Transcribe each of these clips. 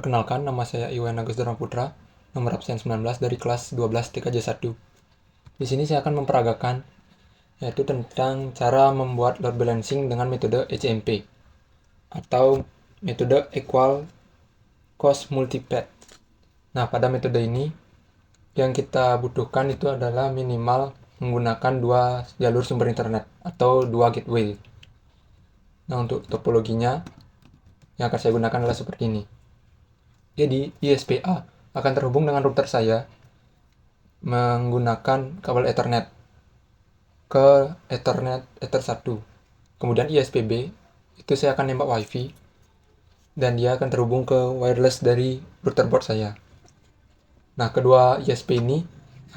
Perkenalkan, nama saya Iwan Agus Putra, nomor absen 19 dari kelas 12 TKJ1. Di sini saya akan memperagakan yaitu tentang cara membuat load balancing dengan metode ECMP atau metode Equal Cost Multipath. Nah, pada metode ini yang kita butuhkan itu adalah minimal menggunakan 2 jalur sumber internet atau 2 gateway. Nah, untuk topologinya yang akan saya gunakan adalah seperti ini. Jadi, ISPA akan terhubung dengan router saya menggunakan kabel Ethernet ke Ether 1. Kemudian ISPB itu saya akan nembak WiFi dan dia akan terhubung ke wireless dari router board saya. Nah, kedua ISP ini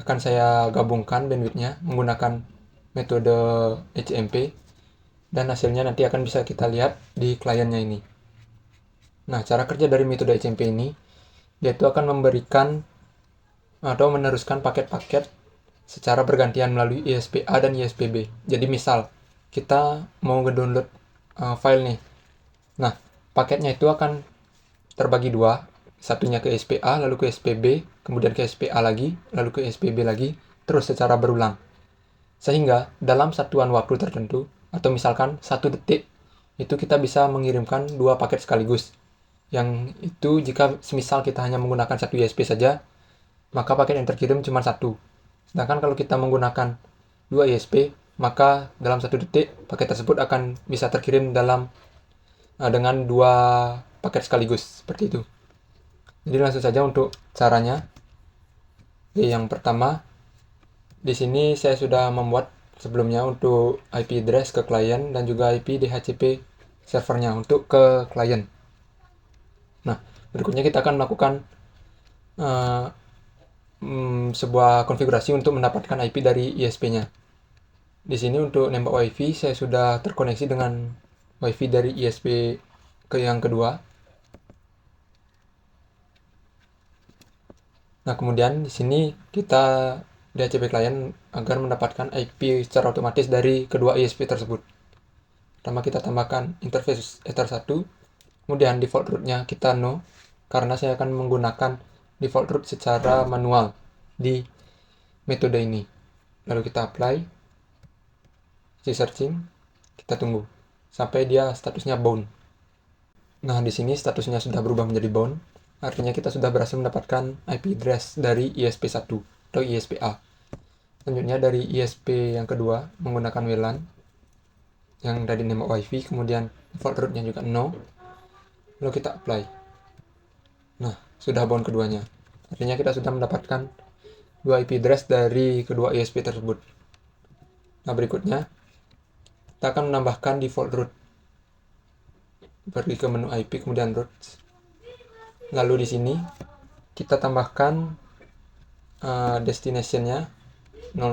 akan saya gabungkan bandwidthnya menggunakan metode HMP dan hasilnya nanti akan bisa kita lihat di kliennya ini. Nah, cara kerja dari metode HMP ini yaitu akan memberikan atau meneruskan paket-paket secara bergantian melalui ISPA dan ISPB. Jadi misal kita mau ngedownload file nih. Nah, paketnya itu akan terbagi dua. Satunya ke SPA, lalu ke SPB, kemudian ke SPA lagi, lalu ke SPB lagi, terus secara berulang. Sehingga dalam satuan waktu tertentu, atau misalkan 1 detik, itu kita bisa mengirimkan 2 paket sekaligus. Yang itu jika semisal kita hanya menggunakan 1 ISP saja, maka paket yang terkirim cuma 1. Sedangkan kalau kita menggunakan 2 ISP, maka dalam 1 detik paket tersebut akan bisa terkirim dengan 2 paket sekaligus, seperti itu. Jadi langsung saja untuk caranya. Yang pertama, di sini saya sudah membuat sebelumnya untuk IP address ke klien dan juga IP DHCP servernya untuk ke klien. Nah, berikutnya kita akan melakukan sebuah konfigurasi untuk mendapatkan IP dari ISP-nya. Di sini untuk nembak WiFi saya sudah terkoneksi dengan WiFi dari ISP ke yang kedua. Nah, kemudian di sini kita DHCP klien agar mendapatkan IP secara otomatis dari kedua ISP tersebut. Pertama kita tambahkan interface Ether 1, kemudian default route-nya kita no, karena saya akan menggunakan default route secara manual di metode ini. Lalu kita apply, searching, kita tunggu sampai dia statusnya bound. Nah, di sini statusnya sudah berubah menjadi bound, artinya kita sudah berhasil mendapatkan IP address dari ISP1 atau ISPA. Selanjutnya dari ISP yang kedua menggunakan WLAN yang dari nembak WiFi, kemudian default route-nya juga no. Lalu kita apply. Nah, sudah bound keduanya. Artinya kita sudah mendapatkan 2 IP address dari kedua ISP tersebut. Nah, berikutnya kita akan menambahkan default route. Pergi ke menu IP kemudian routes. Lalu di sini kita tambahkan destination-nya 000.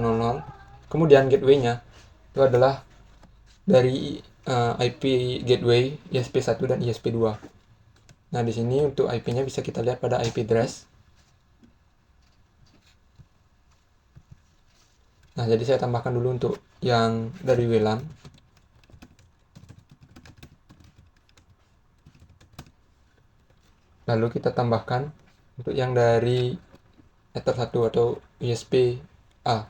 Kemudian gateway-nya itu adalah dari IP gateway ISP1 dan ISP2. Nah, di sini untuk IP-nya bisa kita lihat pada IP address. Nah, jadi saya tambahkan dulu untuk yang dari WLAN. Lalu kita tambahkan untuk yang dari Ether 1 atau ISP A.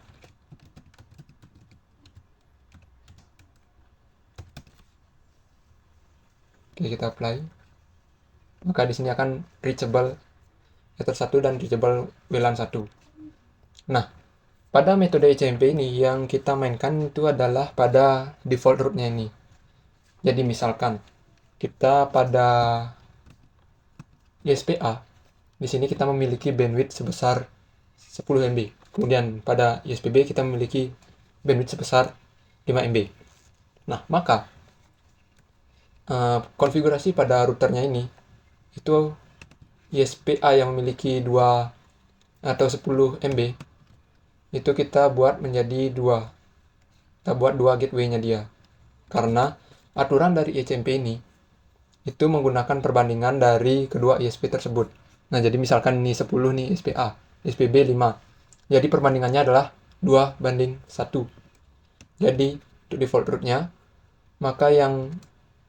Oke, kita apply. Maka di sini akan reachable Ether 1 dan reachable WLAN 1. Nah, pada metode ECMP ini yang kita mainkan itu adalah pada default route-nya ini. Jadi misalkan kita pada ISPA, di sini kita memiliki bandwidth sebesar 10 MB. Kemudian pada ISPB kita memiliki bandwidth sebesar 5 MB. Nah, maka konfigurasi pada routernya ini itu ISPA yang memiliki 2 atau 10 MB itu kita buat menjadi 2. Kita buat 2 gateway-nya dia. Karena aturan dari ECMP ini itu menggunakan perbandingan dari kedua ISP tersebut. Nah, jadi misalkan ini 10 nih ISPA, ISPB 5. Jadi perbandingannya adalah 2:1. Jadi untuk default route-nya, maka yang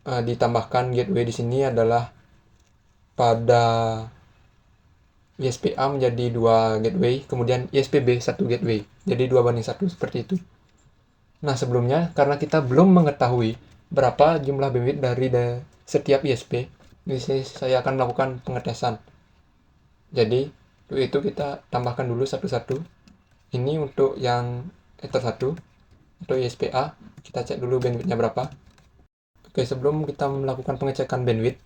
ditambahkan gateway di sini adalah pada ISPA menjadi 2 gateway, kemudian ISPB 1 gateway. Jadi 2:1 seperti itu. Nah, sebelumnya karena kita belum mengetahui berapa jumlah bandwidth dari setiap ISP, jadi saya akan melakukan pengetesan. Jadi, untuk itu kita tambahkan dulu satu-satu. Ini untuk yang Ether 1, untuk ISPA, kita cek dulu bandwidthnya berapa. Oke, sebelum kita melakukan pengecekan bandwidth,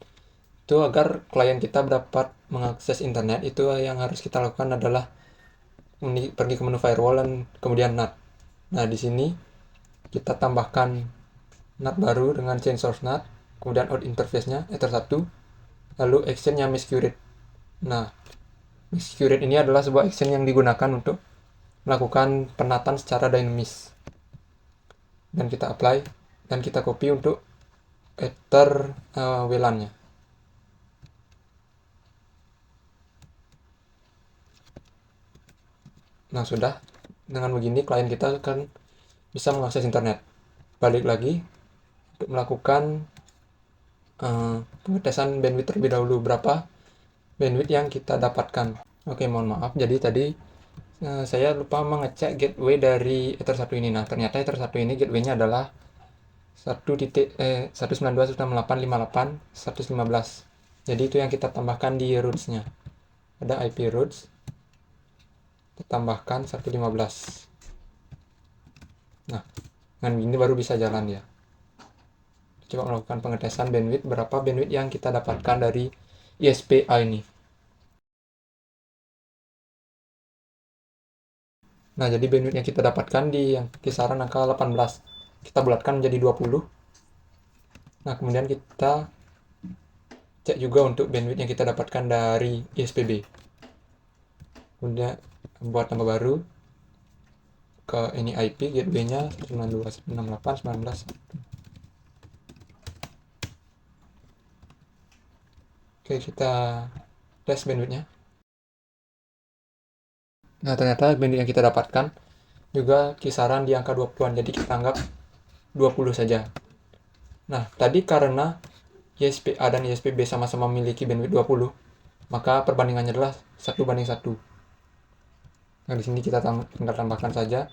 itu agar klien kita dapat mengakses internet, itu yang harus kita lakukan adalah pergi ke menu firewall dan kemudian NAT. Nah, di sini kita tambahkan NAT baru dengan change source NAT, kemudian out interface-nya Ether 1, lalu action-nya miscurate. Nah, miscurate ini adalah sebuah action yang digunakan untuk melakukan penataan secara dinamis. Dan kita apply, dan kita copy untuk Ether WLAN-nya. Nah, sudah. Dengan begini, klien kita akan bisa mengakses internet. Balik lagi, untuk melakukan pengetesan bandwidth terlebih dahulu. Berapa bandwidth yang kita dapatkan. Oke, mohon maaf. Jadi tadi saya lupa mengecek gateway dari Ether 1 ini. Nah, ternyata Ether 1 ini gateway-nya adalah 192.168.58.115. Jadi itu yang kita tambahkan di roots-nya. Ada IP roots, kita tambahkan 115. Nah, dengan ini baru bisa jalan ya. Coba melakukan pengetesan bandwidth, berapa bandwidth yang kita dapatkan dari ISPA ini. Nah, jadi bandwidth yang kita dapatkan di yang kisaran angka 18. Kita bulatkan menjadi 20. Nah, kemudian kita cek juga untuk bandwidth yang kita dapatkan dari ISPB. Kemudian buat tambah baru ke ini IP gateway-nya 192.168.19. Oke, kita tes bandwidth-nya. Nah, ternyata bandwidth yang kita dapatkan juga kisaran di angka 20-an, jadi kita anggap 20 saja. Nah, tadi karena ISPA dan ISPB sama-sama memiliki bandwidth 20, maka perbandingannya adalah 1:1. Nah, di sini kita tinggal tambahkan saja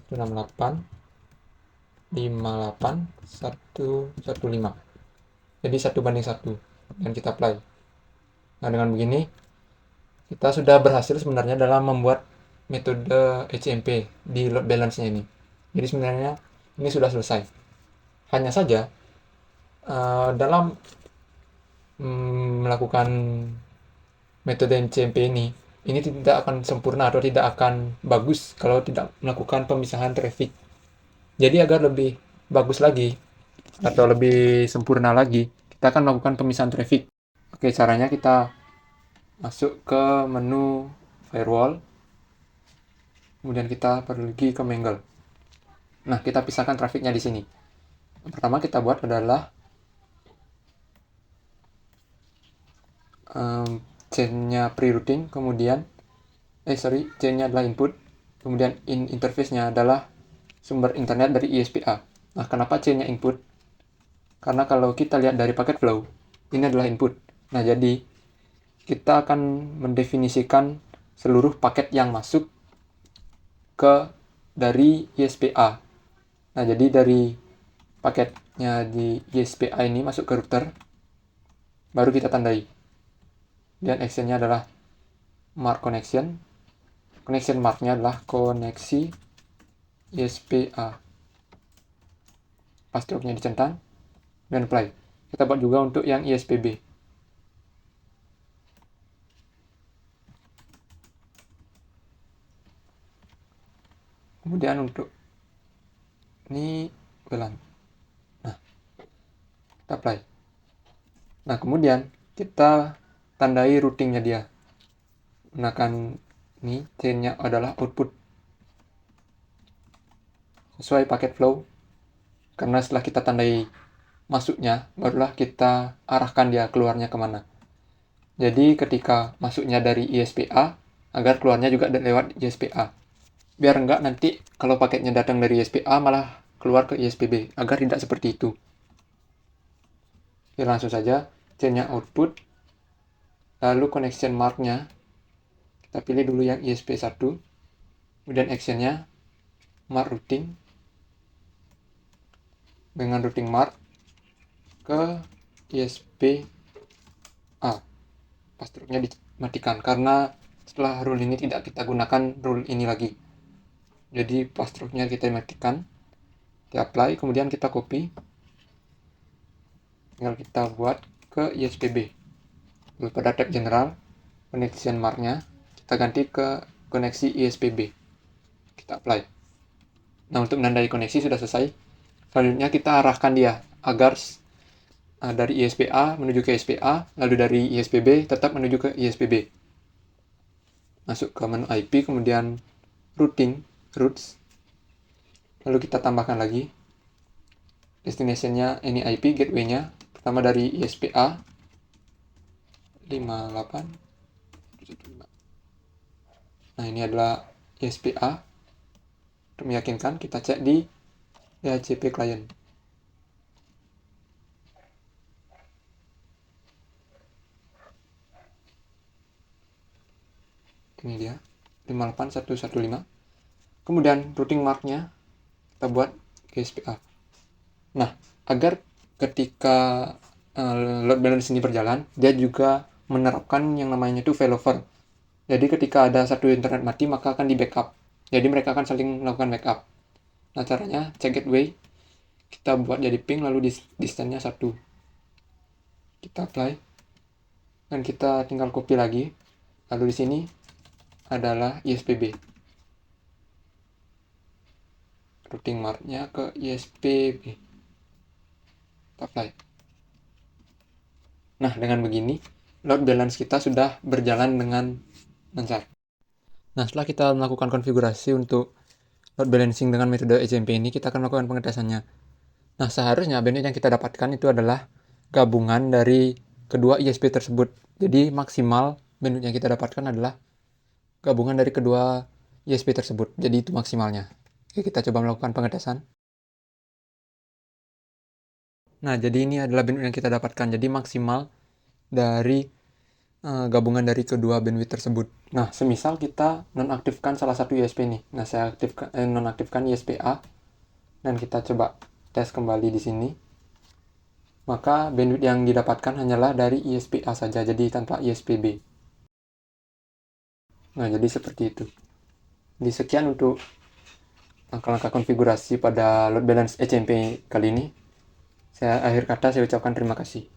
168, 58, 115. Jadi 1:1. Dan kita apply. Nah, dengan begini kita sudah berhasil sebenarnya dalam membuat metode HMP di load balance-nya ini. Jadi sebenarnya ini sudah selesai. Hanya saja dalam melakukan metode HMP ini tidak akan sempurna atau tidak akan bagus kalau tidak melakukan pemisahan traffic. Jadi agar lebih bagus lagi atau lebih sempurna lagi, kita akan melakukan pemisahan traffic. Oke, caranya kita masuk ke menu firewall, kemudian kita pergi ke Mangle. Nah, kita pisahkan trafficnya di sini. Yang pertama kita buat adalah chain-nya pre-routing, kemudian chain-nya adalah input, kemudian interface-nya adalah sumber internet dari ISPA. Nah, kenapa chain-nya input? Karena kalau kita lihat dari paket flow, ini adalah input. Nah, jadi kita akan mendefinisikan seluruh paket yang masuk dari ISPA. Nah, jadi dari paketnya di ISPA ini masuk ke router, baru kita tandai. Dan action-nya adalah mark connection. Connection mark-nya adalah koneksi ISPA. Pasti oke-nya dicentang dan apply. Kita buat juga untuk yang ISPB. Kemudian untuk ini WLAN. Nah, kita apply. Nah, kemudian kita tandai routingnya dia. Gunakan ini, chain-nya adalah output. Sesuai paket flow. Karena setelah kita tandai masuknya, barulah kita arahkan dia keluarnya kemana. Jadi ketika masuknya dari ISPA, agar keluarnya juga lewat ISPA. Biar enggak nanti kalau paketnya datang dari ISPA malah keluar ke ISPB, agar tidak seperti itu. Oke, langsung saja chain-nya output, Lalu connection mark-nya kita pilih dulu yang ISP1, kemudian action-nya mark routing dengan routing mark ke ISP-A. Password-nya dimatikan karena setelah rule ini tidak kita gunakan rule ini lagi. Jadi password-nya kita matikan, kita apply, kemudian kita copy, tinggal kita buat ke ISPB. Lalu pada tab general, connection mark-nya kita ganti ke koneksi ISPB. Kita apply. Nah, untuk menandai koneksi sudah selesai. Selanjutnya kita arahkan dia agar dari ISP-A menuju ke ISP-A, lalu dari ISPB tetap menuju ke ISPB. Masuk ke menu IP, kemudian routing, routes. Lalu kita tambahkan lagi destination-nya ini IP, gateway-nya. Pertama dari ISP-A 58. Nah, ini adalah ISP-A. Untuk meyakinkan, kita cek di DHCP client. Ini dia, 58115. Kemudian routing mark-nya kita buat ke ISP-A. Nah, agar ketika load balance ini berjalan, dia juga menerapkan yang namanya itu failover. Jadi ketika ada satu internet mati, maka akan di backup. Jadi mereka akan saling melakukan backup. Nah, caranya check gateway, kita buat jadi ping, lalu distance-nya 1. Kita apply, dan kita tinggal copy lagi. Lalu di sini adalah ISPB. Routing mark-nya ke ISPB. Apply. Nah, dengan begini, load balance kita sudah berjalan dengan lancar. Nah, setelah kita melakukan konfigurasi untuk load balancing dengan metode ECMP ini, kita akan melakukan pengetesannya. Nah, seharusnya bandwidth yang kita dapatkan itu adalah gabungan dari kedua ISP tersebut. Jadi, maksimal bandwidth yang kita dapatkan adalah gabungan dari kedua ISP tersebut. Jadi, itu maksimalnya. Oke, kita coba melakukan pengetesan. Nah, jadi ini adalah bandwidth yang kita dapatkan. Jadi, maksimal dari gabungan dari kedua bandwidth tersebut. Nah, semisal kita nonaktifkan salah satu ISP nih. Nah, saya nonaktifkan ISP-A dan kita coba tes kembali di sini. Maka bandwidth yang didapatkan hanyalah dari ISP-A saja, jadi tanpa ISP-B. Nah, jadi seperti itu. Jadi sekian untuk langkah-langkah konfigurasi pada load balance ECMP kali ini. Saya akhir kata saya ucapkan terima kasih.